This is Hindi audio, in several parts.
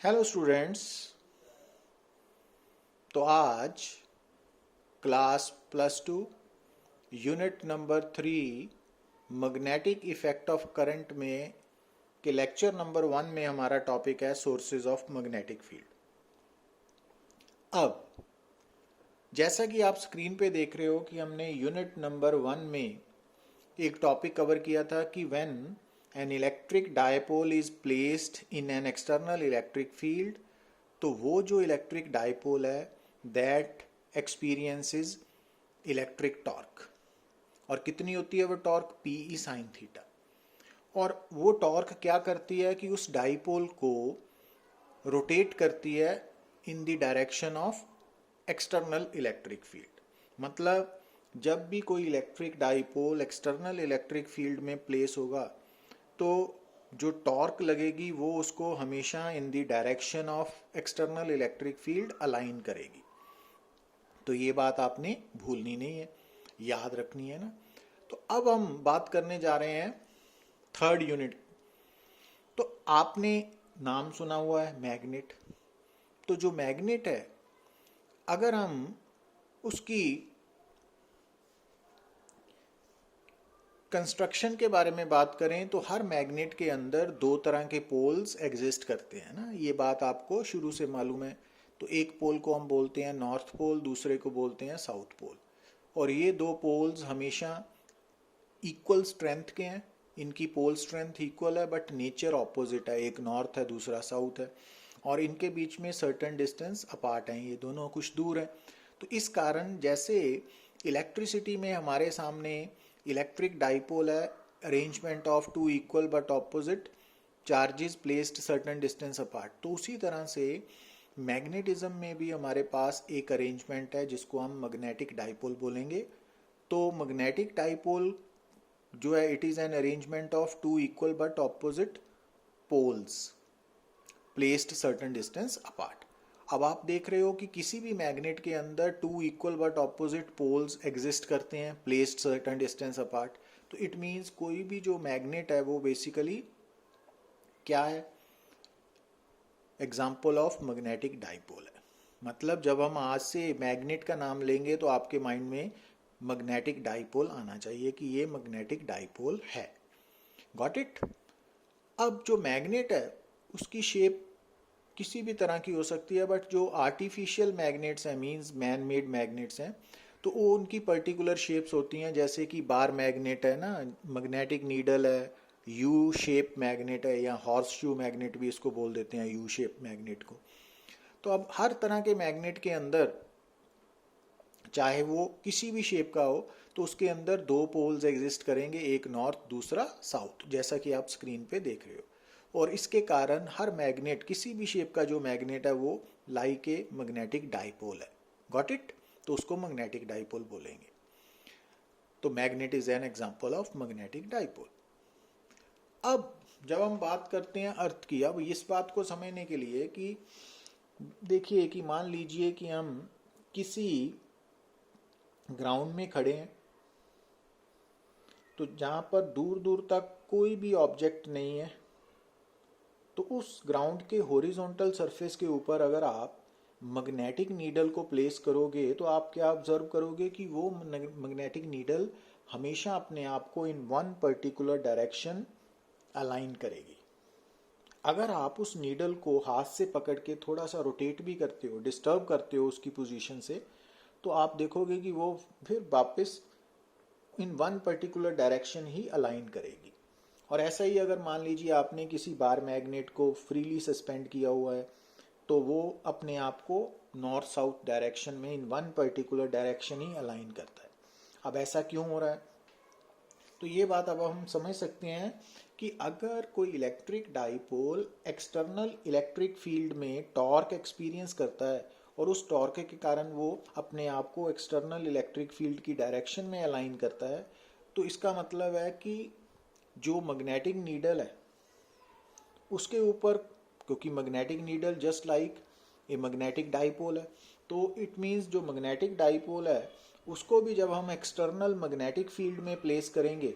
Hello students. तो आज class +2 unit number 3 magnetic effect of current में के लेक्चर नंबर 1 में हमारा टॉपिक है सोर्सेज ऑफ मैग्नेटिक फील्ड। अब जैसा कि आप स्क्रीन पे देख रहे हो कि हमने यूनिट नंबर 1 में एक टॉपिक कवर किया था कि when an electric dipole is placed in an external electric field, तो वो जो इलेक्ट्रिक डायपोल है दैट एक्सपीरियंसेस इलेक्ट्रिक टॉर्क। और कितनी होती है वो टॉर्क? PE sine theta. और वो टॉर्क क्या करती है कि उस डायपोल को रोटेट करती है in the direction of external electric field. मतलब जब भी कोई electric dipole external electric field में प्लेस होगा तो जो टॉर्क लगेगी वो उसको हमेशा in the direction of external electric field align करेगी। तो ये बात आपने भूलनी नहीं है, याद रखनी है ना। तो अब हम बात करने जा रहे हैं थर्ड यूनिट। तो आपने नाम सुना हुआ है मैग्नेट। तो जो मैग्नेट है, अगर हम उसकी कंस्ट्रक्शन के बारे में बात करें तो हर मैग्नेट के अंदर दो तरह के पोल्स एग्जिस्ट करते हैं ना। ये बात आपको शुरू से मालूम है। तो एक पोल को हम बोलते हैं नॉर्थ पोल, दूसरे को बोलते हैं साउथ पोल। और ये दो पोल्स हमेशा इक्वल स्ट्रेंथ के हैं, इनकी पोल स्ट्रेंथ इक्वल है बट नेचर ऑपोजिट है। एक नॉर्थ है, दूसरा साउथ है, और इनके बीच में सर्टेन डिस्टेंस अपार्ट हैं, ये दोनों कुछ दूर हैं। तो इस कारण जैसे इलेक्ट्रिसिटी में हमारे सामने इलेक्ट्रिक डाइपोल है, arrangement of two equal but opposite charges placed certain distance apart, तो उसी तरह से मैग्नेटिज्म में भी हमारे पास एक अरेंजमेंट है जिसको हम मैग्नेटिक डाइपोल बोलेंगे। तो मैग्नेटिक डाइपोल जो है it is an arrangement of two equal but opposite poles placed certain distance apart. अब आप देख रहे हो कि किसी भी मैग्नेट के अंदर two equal but opposite poles exist करते हैं प्लेस्ड सर्टेन डिस्टेंस अपार्ट। तो इट मीन्स कोई भी जो मैग्नेट है वो बेसिकली क्या है? एग्जाम्पल ऑफ मैग्नेटिक डाइपोल है। मतलब जब हम आज से मैग्नेट का नाम लेंगे तो आपके माइंड में मैग्नेटिक डाइपोल आना चाहिए कि ये मैग्नेटिक डाइपोल है। Got it? अब जो मैग्नेट है उसकी शेप किसी भी तरह की हो सकती है, बट जो आर्टिफिशियल मैग्नेट्स हैं मींस मैन मेड मैग्नेट्स हैं तो वो उनकी पर्टिकुलर शेप्स होती हैं। जैसे कि बार मैग्नेट है ना, मैग्नेटिक नीडल है, यू शेप मैग्नेट है, या हॉर्स शू मैग्नेट भी इसको बोल देते हैं, यू शेप मैग्नेट को। तो अब हर तरह के मैग्नेट के अंदर चाहे वो किसी भी शेप का हो तो उसके अंदर दो पोल्स एग्जिस्ट करेंगे, एक नॉर्थ दूसरा साउथ, जैसा कि आप स्क्रीन पे देख रहे हो। और इसके कारण हर मैग्नेट, किसी भी शेप का जो मैग्नेट है वो लाइक ए मैग्नेटिक डाइपोल है। Got it? तो उसको मैग्नेटिक डाइपोल बोलेंगे। तो magnet is an example of magnetic dipole. अब जब हम बात करते हैं अर्थ की, अब इस बात को समझने के लिए कि देखिए कि मान लीजिए कि हम किसी ग्राउंड में खड़े हैं तो जहाँ पर दूर दूर तक कोई भी ऑब्जेक्ट नहीं है, तो उस ग्राउंड के हॉरिजॉन्टल सरफेस के ऊपर अगर आप मैग्नेटिक नीडल को प्लेस करोगे तो आप क्या ऑब्जर्व करोगे कि वो मैग्नेटिक नीडल हमेशा अपने आप को इन वन पर्टिकुलर डायरेक्शन अलाइन करेगी। अगर आप उस नीडल को हाथ से पकड़ के थोड़ा सा रोटेट भी करते हो, डिस्टर्ब करते हो उसकी पोजीशन से, तो आप देखोगे कि वो फिर वापस इन वन पर्टिकुलर डायरेक्शन ही अलाइन करेगी। और ऐसा ही अगर मान लीजिए आपने किसी बार मैग्नेट को फ्रीली सस्पेंड किया हुआ है तो वो अपने आप को नॉर्थ साउथ डायरेक्शन में इन वन पर्टिकुलर डायरेक्शन ही अलाइन करता है। अब ऐसा क्यों हो रहा है? तो ये बात अब हम समझ सकते हैं कि अगर कोई electric dipole external electric field में टॉर्क एक्सपीरियंस करता है और उस टॉर्क के कारण वो अपने आप को एक्सटर्नल इलेक्ट्रिक फील्ड की डायरेक्शन में अलाइन करता है, तो इसका मतलब है कि जो मैग्नेटिक नीडल है उसके ऊपर, क्योंकि magnetic needle just like a magnetic dipole है, तो इट मीन्स जो मैग्नेटिक डाइपोल है उसको भी जब हम एक्सटर्नल मैग्नेटिक फील्ड में प्लेस करेंगे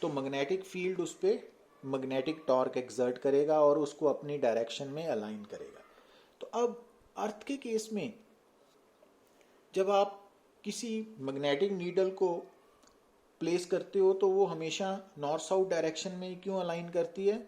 तो मैग्नेटिक फील्ड उस पर मैग्नेटिक टॉर्क एक्सर्ट करेगा और उसको अपनी डायरेक्शन में अलाइन करेगा। तो अब अर्थ के केस में जब आप किसी मैग्नेटिक नीडल को प्लेस करते हो तो वो हमेशा नॉर्थ साउथ डायरेक्शन में ही क्यों अलाइन करती है?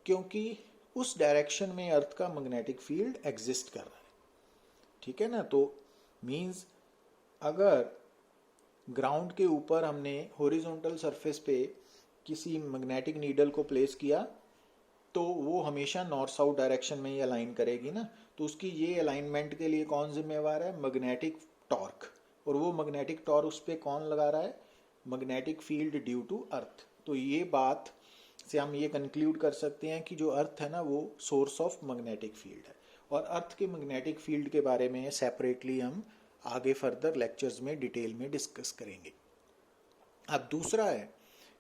क्योंकि उस डायरेक्शन में अर्थ का मैग्नेटिक फील्ड एग्जिस्ट कर रहा है। ठीक है ना? तो मींस अगर ग्राउंड के ऊपर हमने हॉरिजॉन्टल सरफेस पे किसी मैग्नेटिक नीडल को प्लेस किया तो वो हमेशा नॉर्थ साउथ डायरेक्शन में ही अलाइन करेगी ना। तो उसकी ये अलाइनमेंट के लिए कौन जिम्मेवार है? Magnetic torque. और वो मैग्नेटिक टॉर्क उस पर कौन लगा रहा है? Magnetic field due to earth. तो ये बात से हम ये कंक्लूड कर सकते हैं कि जो अर्थ है ना वो सोर्स ऑफ मैग्नेटिक फील्ड है। और अर्थ के मैग्नेटिक फील्ड के बारे में सेपरेटली हम आगे फर्दर लेक्चर्स में डिटेल में डिस्कस करेंगे। अब दूसरा है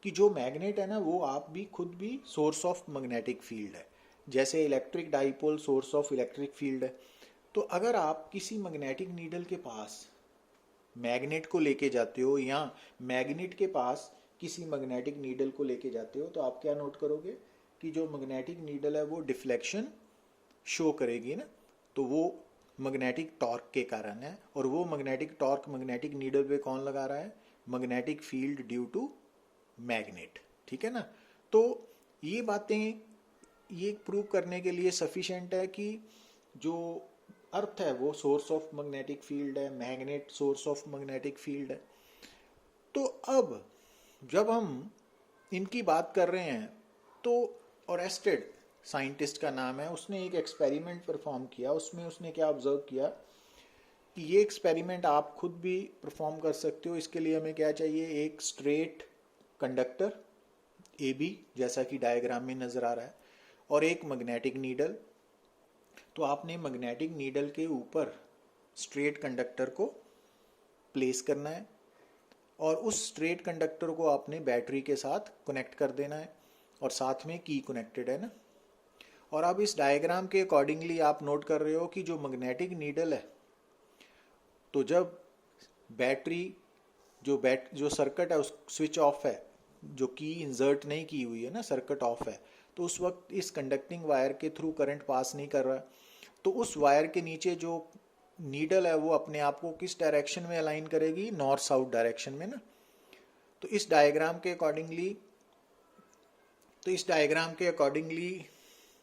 कि जो मैग्नेट है ना वो आप भी खुद भी सोर्स ऑफ मैग्नेटिक फील्ड है। जैसे electric dipole source of electric field है। तो अगर आप किसी मैग्नेटिक नीडल के पास मैग्नेट को लेके जाते हो या मैग्नेट के पास किसी मैग्नेटिक नीडल को लेके जाते हो तो आप क्या नोट करोगे कि जो मैग्नेटिक नीडल है वो डिफ्लेक्शन शो करेगी ना। तो वो मैग्नेटिक टॉर्क के कारण है। और वो मैग्नेटिक टॉर्क मैग्नेटिक नीडल पे कौन लगा रहा है? Magnetic field due to magnet. ठीक है ना? तो ये बातें ये प्रूव करने के लिए सफिशिएंट है कि जो अर्थ है वो सोर्स ऑफ मैग्नेटिक फील्ड है, magnet source of magnetic field है। तो अब जब हम इनकी बात कर रहे हैं तो ओरेस्टेड साइंटिस्ट का नाम है, उसने एक एक्सपेरिमेंट परफॉर्म किया। उसमें उसने क्या ऑब्जर्व किया कि ये एक्सपेरिमेंट आप खुद भी परफॉर्म कर सकते हो। इसके लिए हमें क्या चाहिए? एक स्ट्रेट कंडक्टर ए बी जैसा कि डायग्राम में नज़र आ रहा है और एक मैग्नेटिक नीडल। तो आपने मैग्नेटिक नीडल के ऊपर स्ट्रेट कंडक्टर को प्लेस करना है और उस स्ट्रेट कंडक्टर को आपने बैटरी के साथ कनेक्ट कर देना है और साथ में की कनेक्टेड है ना। और अब इस डायग्राम के अकॉर्डिंगली आप नोट कर रहे हो कि जो मैग्नेटिक नीडल है तो जब बैटरी जो सर्किट है उस स्विच ऑफ है, जो की इंसर्ट नहीं की हुई है ना, सर्किट ऑफ है, तो उस वक्त इस कंडक्टिंग वायर के थ्रू करंट पास नहीं कर रहा। तो उस वायर के नीचे जो नीडल है वो अपने आप को किस डायरेक्शन में अलाइन करेगी? नॉर्थ साउथ डायरेक्शन में ना। तो इस डायग्राम के अकॉर्डिंगली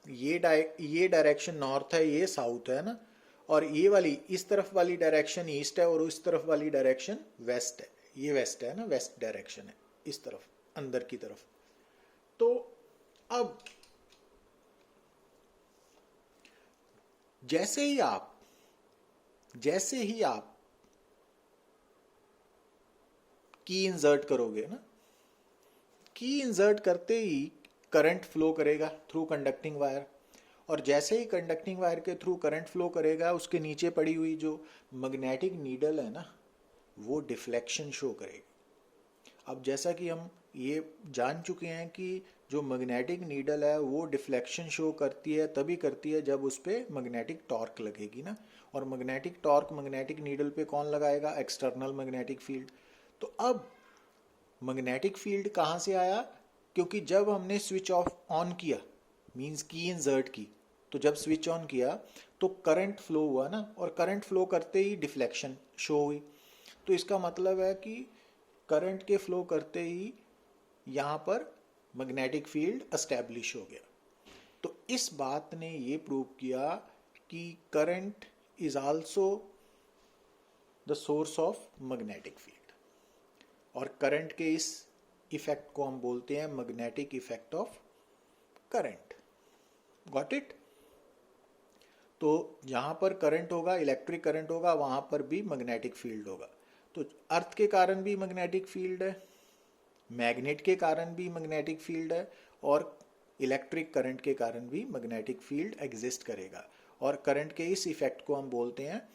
ये डायरेक्शन नॉर्थ है, ये साउथ है ना। और ये वाली इस तरफ वाली डायरेक्शन ईस्ट है और उस तरफ वाली डायरेक्शन वेस्ट है। ये वेस्ट है ना, वेस्ट डायरेक्शन है इस तरफ अंदर की तरफ। तो अब जैसे ही आप की इंसर्ट करोगे ना, की इंसर्ट करते ही करंट फ्लो करेगा थ्रू कंडक्टिंग वायर। और जैसे ही कंडक्टिंग वायर के थ्रू करंट फ्लो करेगा उसके नीचे पड़ी हुई जो मैग्नेटिक नीडल है ना वो डिफ्लेक्शन शो करेगी। अब जैसा कि हम ये जान चुके हैं कि जो मैग्नेटिक नीडल है वो डिफ्लेक्शन शो करती है, तभी करती है जब उस पर मैग्नेटिक टॉर्क लगेगी ना। और मैग्नेटिक टॉर्क मैग्नेटिक नीडल पे कौन लगाएगा? External magnetic field. तो अब मैग्नेटिक फील्ड कहाँ से आया? क्योंकि जब हमने स्विच ऑफ ऑन किया मींस की इंसर्ट की, तो जब स्विच ऑन किया तो करंट फ्लो हुआ ना, और करंट फ्लो करते ही डिफ्लेक्शन शो हुई। तो इसका मतलब है कि करंट के फ्लो करते ही यहाँ पर मैग्नेटिक फील्ड एस्टैब्लिश हो गया। तो इस बात ने ये प्रूव किया कि current is also the source of magnetic field. और करंट के इस इफेक्ट को हम बोलते हैं magnetic effect of current. Got it? तो जहाँ पर करंट होगा, इलेक्ट्रिक करंट होगा, वहाँ पर भी मैग्नेटिक फील्ड होगा। तो अर्थ के कारण भी मैग्नेटिक फील्ड है, मैग्नेट के कारण भी मैग्नेटिक फील्ड है, और इलेक्ट्रिक करंट के कारण भी मैग्नेटिक फील्ड एग्जिस्ट करेगा। और करंट के इस इफेक्ट को हम बोलते हैं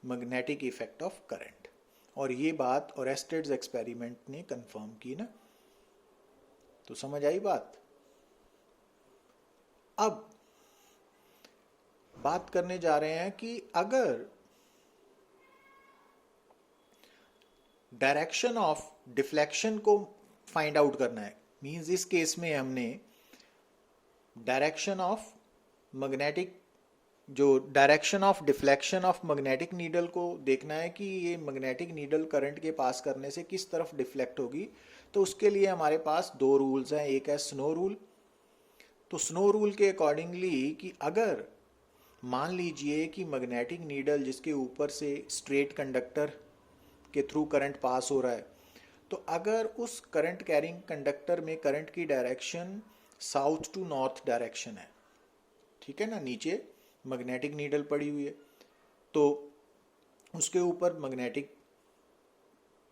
मैग्नेटिक इफेक्ट ऑफ करंट। और ये बात ओरेस्टेड एक्सपेरिमेंट ने कंफर्म की ना। तो समझ आई बात? अब बात करने जा रहे हैं कि अगर डायरेक्शन ऑफ डिफ्लेक्शन को फाइंड आउट करना है, मींस इस केस में हमने डायरेक्शन ऑफ मैग्नेटिक, जो direction of deflection of magnetic needle को देखना है कि ये मैग्नेटिक नीडल करंट के पास करने से किस तरफ डिफ्लेक्ट होगी। तो उसके लिए हमारे पास दो रूल्स हैं, एक है स्नो रूल। तो स्नो रूल के अकॉर्डिंगली कि अगर मान लीजिए कि मैग्नेटिक नीडल जिसके ऊपर से स्ट्रेट कंडक्टर के थ्रू करंट पास हो रहा है, तो अगर उस करंट कैरिंग कंडक्टर में करंट की direction south to north direction है, ठीक है ना, नीचे मैग्नेटिक नीडल पड़ी हुई है, तो उसके ऊपर मैग्नेटिक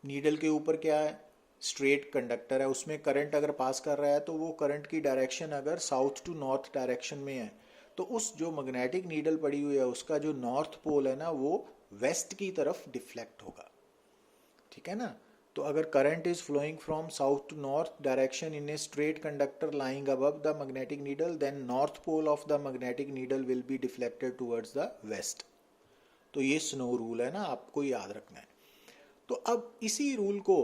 नीडल के ऊपर क्या है, स्ट्रेट कंडक्टर है, उसमें करंट अगर पास कर रहा है तो वो करंट की डायरेक्शन अगर साउथ टू नॉर्थ डायरेक्शन में है, तो उस जो मैग्नेटिक नीडल पड़ी हुई है उसका जो नॉर्थ पोल है ना वो वेस्ट की तरफ डिफ्लेक्ट होगा, ठीक है ना। तो अगर current is flowing from south to north direction in a straight conductor lying above the magnetic needle, then north pole of the magnetic needle will be deflected towards the west. तो ये स्नो रूल है ना, आपको याद रखना है। तो अब इसी रूल को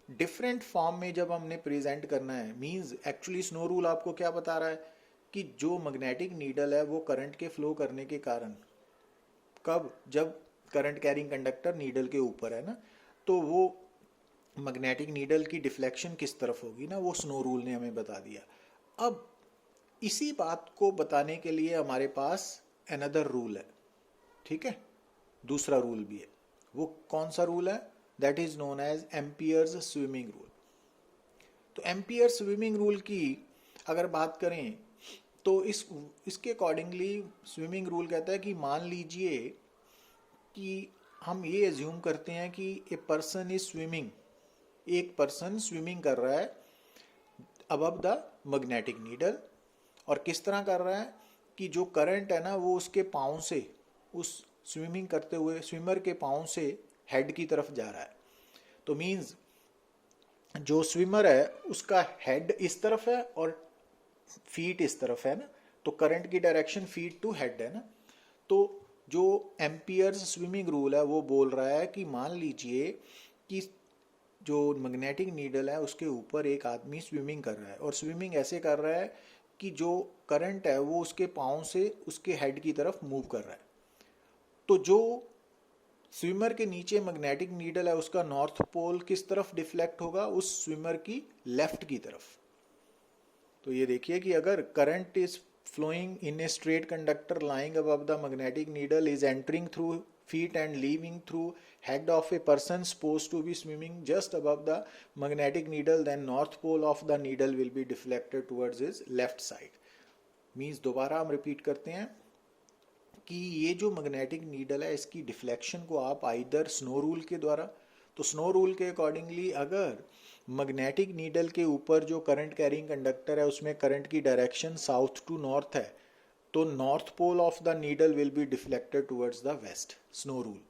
डिफरेंट फॉर्म में जब हमने प्रेजेंट करना है, मींस एक्चुअली स्नो रूल आपको क्या बता रहा है कि जो मैग्नेटिक नीडल है वो करंट के फ्लो करने के कारण, कब, जब करंट कैरिंग कंडक्टर नीडल के ऊपर है ना, तो वो मैग्नेटिक नीडल की डिफ्लेक्शन किस तरफ होगी ना, वो स्नो रूल ने हमें बता दिया। अब इसी बात को बताने के लिए हमारे पास अनदर रूल है, ठीक है, दूसरा रूल भी है। वो कौन सा रूल है, that is known as Ampere's swimming rule. तो एम्पियर स्विमिंग रूल की अगर बात करें तो इसके अकॉर्डिंगली स्विमिंग रूल कहता है कि मान लीजिए कि हम ये एज्यूम करते हैं कि ए पर्सन इज स्विमिंग, एक पर्सन स्विमिंग कर रहा है अबव द मैग्नेटिक नीडल, और किस तरह कर रहा है कि जो करंट है ना वो उसके पाँव से, उस स्विमिंग करते हुए स्विमर के पाँव से हेड की तरफ जा रहा है। तो मीन्स जो स्विमर है उसका हेड इस तरफ है और फीट इस तरफ है ना, तो करंट की डायरेक्शन फीट टू हेड है ना। तो जो एम्पियर्स स्विमिंग रूल है वो बोल रहा है कि मान लीजिए कि जो मैग्नेटिक नीडल है उसके ऊपर एक आदमी स्विमिंग कर रहा है, और स्विमिंग ऐसे कर रहा है कि जो करंट है वो उसके पाँव से उसके हेड की तरफ मूव कर रहा है। तो जो स्विमर के नीचे मैग्नेटिक नीडल है उसका नॉर्थ पोल किस तरफ डिफ्लेक्ट होगा, उस स्विमर की लेफ्ट की तरफ। तो ये देखिए कि अगर current is flowing in a straight conductor lying above the magnetic needle is entering through feet and leaving through head of a person supposed to be swimming just above the magnetic needle, then north pole of the needle will be deflected towards his left side। Means दोबारा हम रिपीट करते हैं कि ये जो मैग्नेटिक नीडल है इसकी डिफ्लेक्शन को आप आइदर स्नो रूल के द्वारा, तो स्नो रूल के अकॉर्डिंगली अगर मैग्नेटिक नीडल के ऊपर जो करंट कैरिंग कंडक्टर है उसमें करंट की डायरेक्शन साउथ टू नॉर्थ है, तो north pole of the needle will be deflected towards the west, snow rule.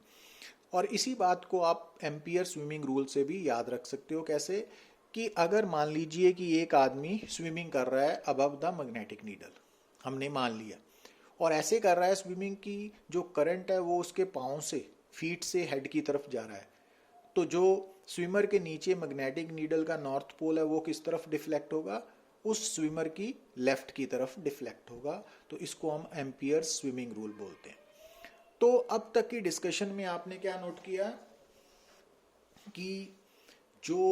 और इसी बात को आप एम्पियर स्विमिंग रूल से भी याद रख सकते हो। कैसे कि अगर मान लीजिए कि एक आदमी स्विमिंग कर रहा है अबव द मैग्नेटिक नीडल, हमने मान लिया, और ऐसे कर रहा है स्विमिंग की जो करंट है वो उसके पाँव से, फीट से हेड की तरफ जा रहा है, तो जो स्विमर के नीचे मैग्नेटिक नीडल का नॉर्थ पोल है वो किस तरफ डिफ्लेक्ट होगा, उस स्विमर की लेफ्ट की तरफ डिफ्लेक्ट होगा। तो इसको हम एम्पियर स्विमिंग रूल बोलते हैं। तो अब तक की डिस्कशन में आपने क्या नोट किया कि जो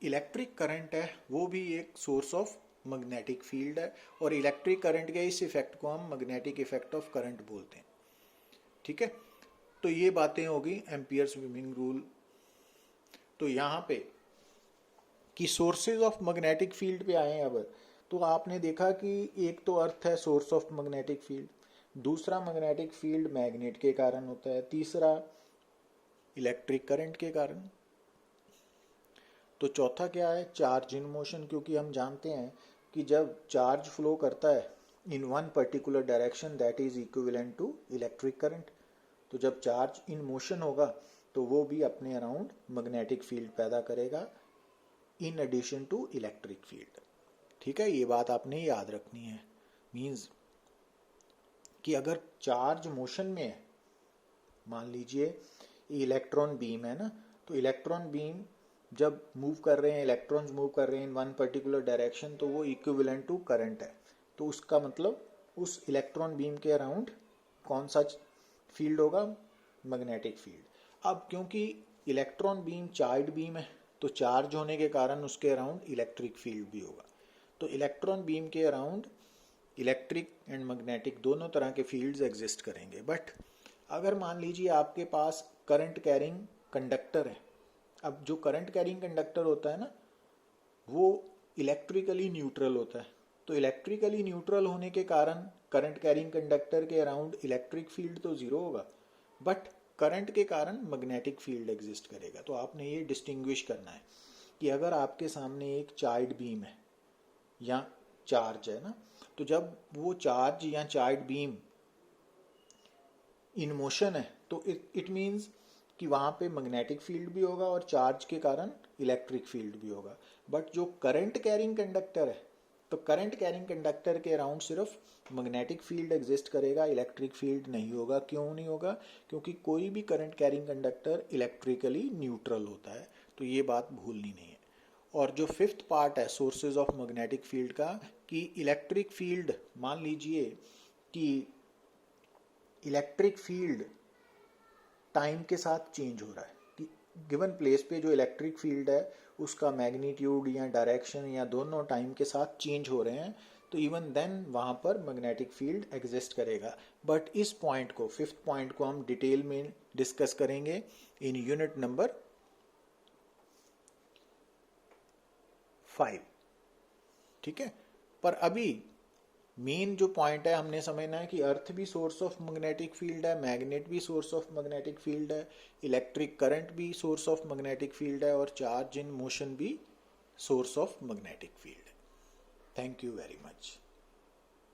इलेक्ट्रिक करंट है वो भी एक सोर्स ऑफ मैग्नेटिक फील्ड है, और इलेक्ट्रिक करंट के इस इफेक्ट को हम मैग्नेटिक इफेक्ट ऑफ करंट बोलते हैं, ठीक है। तो ये बातें होगी एम्पियर स्विमिंग रूल। तो यहाँ पे कि सोर्सेज ऑफ मैग्नेटिक फील्ड पे आए हैं अब, तो आपने देखा कि एक तो अर्थ है सोर्स ऑफ मैग्नेटिक फील्ड, दूसरा मैग्नेटिक फील्ड मैग्नेट के कारण होता है, तीसरा इलेक्ट्रिक करंट के कारण, तो चौथा क्या है, चार्ज इन मोशन। क्योंकि हम जानते हैं कि जब चार्ज फ्लो करता है in one particular direction that is equivalent to electric current, तो जब चार्ज इन मोशन होगा तो वो भी अपने अराउंड मैग्नेटिक फील्ड पैदा करेगा in addition to electric field, ठीक है। ये बात आपने याद रखनी है। मीन्स कि अगर चार्ज मोशन में है, मान लीजिए इलेक्ट्रॉन बीम है ना, तो इलेक्ट्रॉन बीम जब मूव कर रहे हैं, इलेक्ट्रॉन्स मूव कर रहे हैं इन वन पर्टिकुलर डायरेक्शन, तो वो इक्विवेलेंट टू करंट है। तो उसका मतलब उस इलेक्ट्रॉन बीम के अराउंड कौन सा फील्ड होगा? Magnetic field. अब क्योंकि इलेक्ट्रॉन बीम चार्ज बीम है तो चार्ज होने के कारण उसके अराउंड इलेक्ट्रिक फील्ड भी होगा। तो इलेक्ट्रॉन बीम के अराउंड इलेक्ट्रिक एंड मैग्नेटिक दोनों तरह के फील्ड्स एग्जिस्ट करेंगे। बट अगर मान लीजिए आपके पास करंट कैरिंग कंडक्टर है, अब जो करंट कैरिंग कंडक्टर होता है ना, वो इलेक्ट्रिकली न्यूट्रल होता है। तो इलेक्ट्रिकली न्यूट्रल होने के कारण करंट कैरिंग कंडक्टर के अराउंड इलेक्ट्रिक फील्ड तो जीरो होगा, बट करंट के कारण मैग्नेटिक फील्ड एग्जिस्ट करेगा। तो आपने ये डिस्टिंग्विश करना है कि अगर आपके सामने एक चार्ज बीम है या चार्ज है ना, तो जब वो चार्ज या चार्ज बीम इन मोशन है तो इट मीन्स कि वहाँ पे मैग्नेटिक फील्ड भी होगा और चार्ज के कारण इलेक्ट्रिक फील्ड भी होगा। बट जो करंट कैरिंग कंडक्टर है, तो करंट कैरिंग कंडक्टर के अराउंड सिर्फ मैग्नेटिक फील्ड एग्जिस्ट करेगा, इलेक्ट्रिक फील्ड नहीं होगा। क्यों नहीं होगा? क्योंकि कोई भी current carrying conductor electrically neutral होता है। तो ये बात भूलनी नहीं है। और जो फिफ्थ पार्ट है सोर्सेज ऑफ मैग्नेटिक फील्ड का, कि इलेक्ट्रिक फील्ड, मान लीजिए कि इलेक्ट्रिक फील्ड टाइम के साथ चेंज हो रहा है, कि गिवन प्लेस पे जो इलेक्ट्रिक फील्ड है उसका मैग्नीट्यूड या डायरेक्शन या दोनों टाइम के साथ चेंज हो रहे हैं, तो इवन देन वहाँ पर मैग्नेटिक फील्ड एग्जिस्ट करेगा। बट इस पॉइंट को, फिफ्थ पॉइंट को हम डिटेल में डिस्कस करेंगे इन यूनिट नंबर 5। ठीक है, पर अभी मेन जो पॉइंट है हमने समझना है कि अर्थ भी सोर्स ऑफ मैग्नेटिक फील्ड है, मैग्नेट भी सोर्स ऑफ मैग्नेटिक फील्ड है, इलेक्ट्रिक करंट भी सोर्स ऑफ मैग्नेटिक फील्ड है, और चार्ज इन मोशन भी सोर्स ऑफ मैग्नेटिक फील्ड है। Thank you very much.